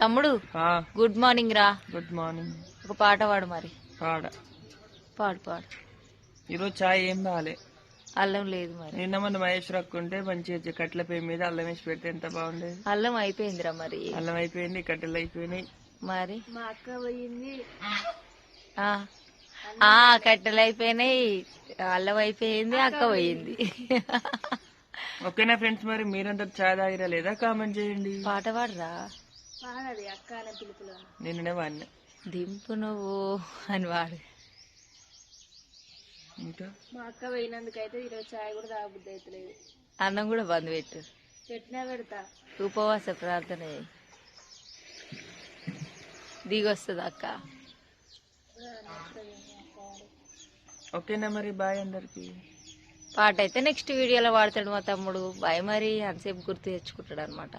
తమ్ముడు good morning రా. Good morning. ఒక పాట పాడు మరి. పాడ. పాడు పాడు. ఈరోజు చాయ్ ఏం బాగాలే. అల్లం లేదు మరి. నిన్న మన మహేష్ రక్కుంటే మంచిగా కట్టెల పొయ్యి మీద అల్లం వేసి పెడితే ఎంత బాగుండేది. అల్లం అయిపోయిందిరా మరి. అల్లం అయిపోయింది, కట్టెలు అయిపోయినాయి. మరి మా అక్క పోయింది, కట్టెలు అయిపోయినాయి, అల్లం అయిపోయింది, అక్క పోయింది. ఓకేనా ఫ్రెండ్స్, మరి మీరంతా చాయ్ తాగిరా లేదా కామెంట్ చేయండి. పాట పాడరా. పాడది అక్క అనే పిలుపులో. నిన్ననే వాడినా. దింపు నువ్వు అని వాడు. ఇంకా మా అక్క పోయినందుకైతే ఈరోజు చాయ్ కూడా తాగబుద్ధి అవుతలేదు. అన్నం కూడా బంద్ పెట్టు. పెట్టినా పెడతా. ఉపవాస ప్రార్థన దిగొస్తుంది అక్క. ఓకేనా మరి, బాయ్ అందరికి. పాట అయితే నెక్స్ట్ వీడియోలో వాడతాడు మా తమ్ముడు. బాయ్ మరి. అంతసేపు గుర్తు తెచ్చుకుంటాడు అనమాట.